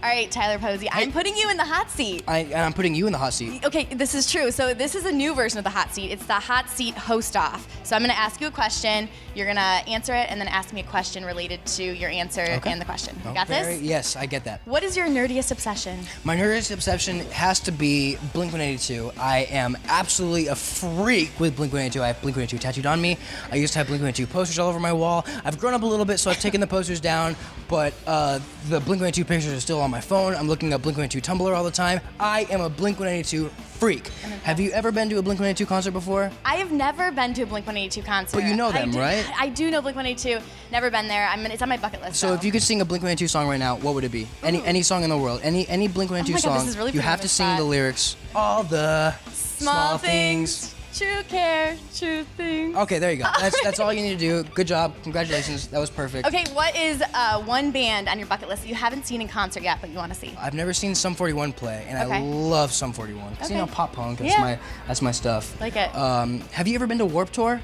All right, Tyler Posey, I'm putting you in the hot seat. I'm putting you in the hot seat. Okay, this is true. So this is a new version of the hot seat. It's the hot seat host off. So I'm gonna ask you a question, you're gonna answer it, and then ask me a question related to your answer and the question. You got this? Yes, I get that. What is your nerdiest obsession? My nerdiest obsession has to be Blink-182. I am absolutely a freak with Blink-182. I have Blink-182 tattooed on me. I used to have Blink-182 posters all over my wall. I've grown up a little bit, so I've taken the posters down, but the Blink-182 pictures are still on my phone. I'm looking up Blink-182 Tumblr all the time. I am a Blink-182 freak. Have you ever been to a Blink-182 concert before? I have never been to a Blink-182 concert. But you know them, right? I do know Blink-182. Never been there. It's on my bucket list. So if you could sing a Blink-182 song right now, what would it be? Any song in the world. Any Blink-182 song. this is really you have to sing the lyrics. All the small things. True care, true things. Okay, there you go. That's all you need to do. Good job. Congratulations. That was perfect. Okay, what is one band on your bucket list that you haven't seen in concert yet, but you want to see? I've never seen Sum 41 play, and I love Sum 41. Because, you know, pop punk, that's my stuff. Like it. Have you ever been to Warped Tour?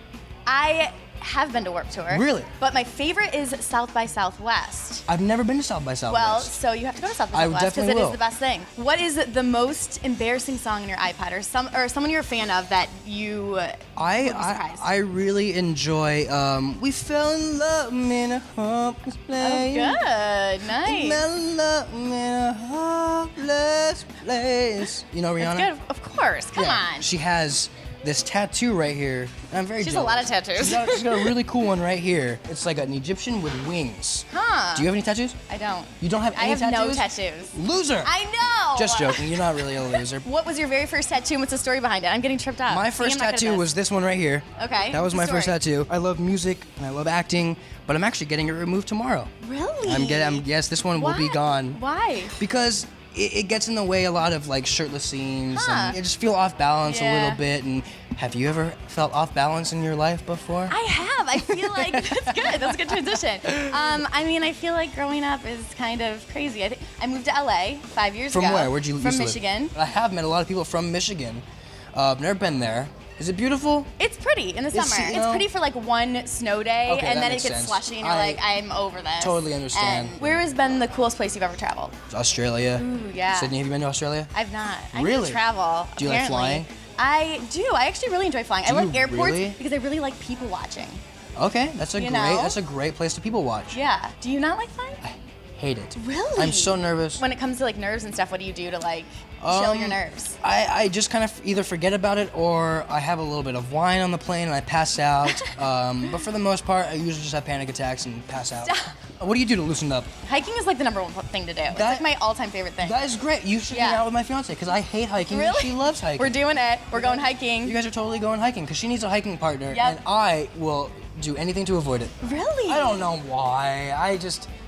I have been to Warped Tour. Really? But my favorite is South by Southwest. I've never been to South by Southwest. Well, so you have to go to South by Southwest because it is the best thing. What is the most embarrassing song in your iPod, or someone you're a fan of that you would be surprised? I really enjoy We Fell in Love in a Hopeless Place. Oh, good. Nice. We fell in love in a hopeless place. You know Rihanna? That's good. Of course. Come on. She has this tattoo right here. And I'm very She's jealous. a lot of tattoos. She's got a really cool one right here. It's like an Egyptian with wings. Huh. Do you have any tattoos? I don't. You don't have any tattoos? I have no tattoos. Loser. I know. Just joking. You're not really a loser. What was your very first tattoo and what's the story behind it? I'm getting tripped up. My first tattoo was this one right here. Okay. That was my What's the first tattoo. I love music and I love acting, but I'm actually getting it removed tomorrow. Really? Yes, this one will be gone. Why? Because it gets in the way a lot of like shirtless scenes Huh. and I just feel off balance a Yeah. little bit. And have you ever felt off balance in your life before? I have. I feel like that's good. That's a good transition. I mean, I feel like growing up is kind of crazy. I moved to LA 5 years ago. From where? Where'd you used From to live? Michigan. I have met a lot of people from Michigan. I've never been there. Is it beautiful? It's pretty in the summer. It's pretty for like one snow day, Okay, and that then it makes gets sense. slushy, and you're like, I'm over this. Totally understand. And where has been the coolest place you've ever traveled? Australia. Ooh, yeah. Sydney, have you been to Australia? I've not. I Really? need to travel. Do you like apparently. flying? I do. I actually really enjoy flying. I like you airports really? because I really like people watching. Okay, that's You know? that's a great place to people watch. Yeah. Do you not like flying? I hate it. Really? I'm so nervous. When it comes to like nerves and stuff, what do you do to like chill your nerves? I just kind of either forget about it or I have a little bit of wine on the plane and I pass out. But for the most part, I usually just have panic attacks and pass out. Stop. What do you do to loosen up? Hiking is like the number one thing to do. It's like my all-time favorite thing. That is great. You should hang out with my fiance because I hate hiking and Really? she loves hiking. We're doing it. We're going hiking. You guys are totally going hiking because she needs a hiking partner Yep. and I will do anything to avoid it. Really? I don't know why.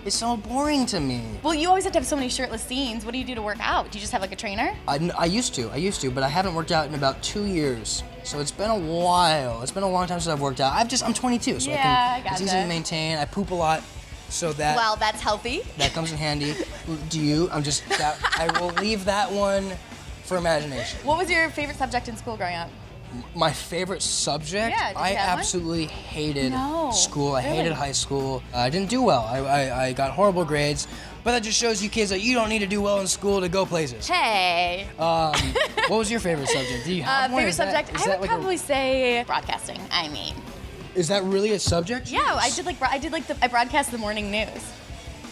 It's so boring to me. Well, you always have to have so many shirtless scenes. What do you do to work out? Do you just have like a trainer? I used to, but I haven't worked out in about 2 years. So it's been a while. It's been a long time since I've worked out. I'm 22, so I it's gotcha. easy to maintain. I poop a lot, so Well, that's healthy. that comes in handy. Do you? I will leave that one for imagination. What was your favorite subject in school growing up? My favorite subject? Yeah, did you I have one? absolutely hated No, school. I really? hated high school. I didn't do well. I got horrible grades. But that just shows you kids that you don't need to do well in school to go places. Hey. What was your favorite subject? Do you have one? Favorite subject? I would like probably say broadcasting. Is that really a subject? Yeah, I broadcast the morning news.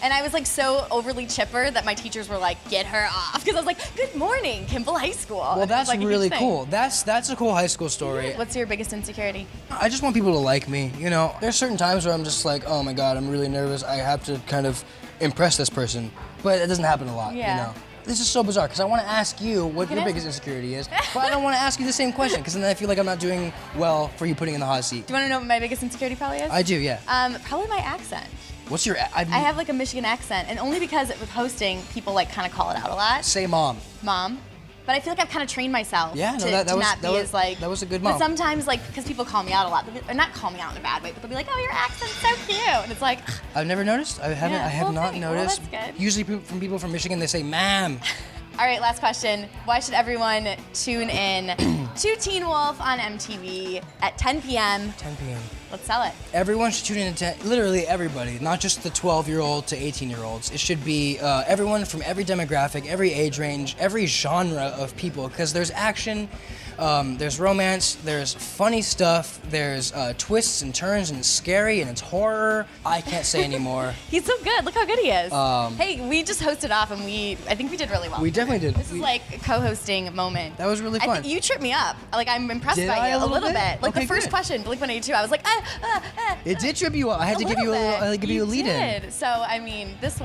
And I was like so overly chipper that my teachers were like, get her off. Because I was like, good morning, Kimball High School. Well, that's like really cool. That's a cool high school story. What's your biggest insecurity? I just want people to like me, you know? There's certain times where I'm just like, oh my God, I'm really nervous. I have to kind of impress this person. But it doesn't happen a lot, you know? This is so bizarre because I want to ask you what your biggest insecurity is, but I don't want to ask you the same question because then I feel like I'm not doing well for you putting in the hot seat. Do you want to know what my biggest insecurity probably is? I do, yeah. Probably my accent. What's your? I have like a Michigan accent, and only because with hosting, people like kind of call it out a lot. Say mom. Mom. But I feel like I've kind of trained myself Yeah, no, to that not was- be that was- as like. that was a good mom. But sometimes, like, because people call me out a lot, or not call me out in a bad way, but they'll be like, "Oh, your accent's so cute," and it's like. I've never noticed. I haven't. Yeah, I have well, not thanks. Well, noticed. that's good. Usually, from people from Michigan, they say "ma'am." All right, last question. Why should everyone tune in to Teen Wolf on MTV at 10 p.m.? 10 p.m. Let's sell it. Everyone should tune in to literally everybody, not just the 12-year-old to 18-year-olds. It should be everyone from every demographic, every age range, every genre of people, because there's action, there's romance, there's funny stuff, there's twists and turns, and it's scary, and it's horror. I can't say anymore. He's so good. Look how good he is. Hey, we just hosted off, and I think we did really well. We definitely did. This is like a co-hosting moment. That was really fun. I think you tripped me up. Like, I'm impressed Did by I you a little bit. Like, Okay, the first good. question, Blink-182, I was like, It did trip you up. I had to give you a lead in. So, I mean, this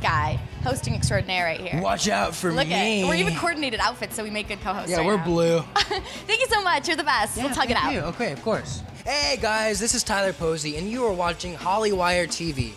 guy, hosting extraordinaire right here. Watch out for Look me. we're even coordinated outfits, so we make good co-hosts. Yeah, right we're now. blue. Thank you so much. You're the best. Let's hug it out. Okay, of course. Hey guys, this is Tyler Posey, and you are watching Hollywire TV.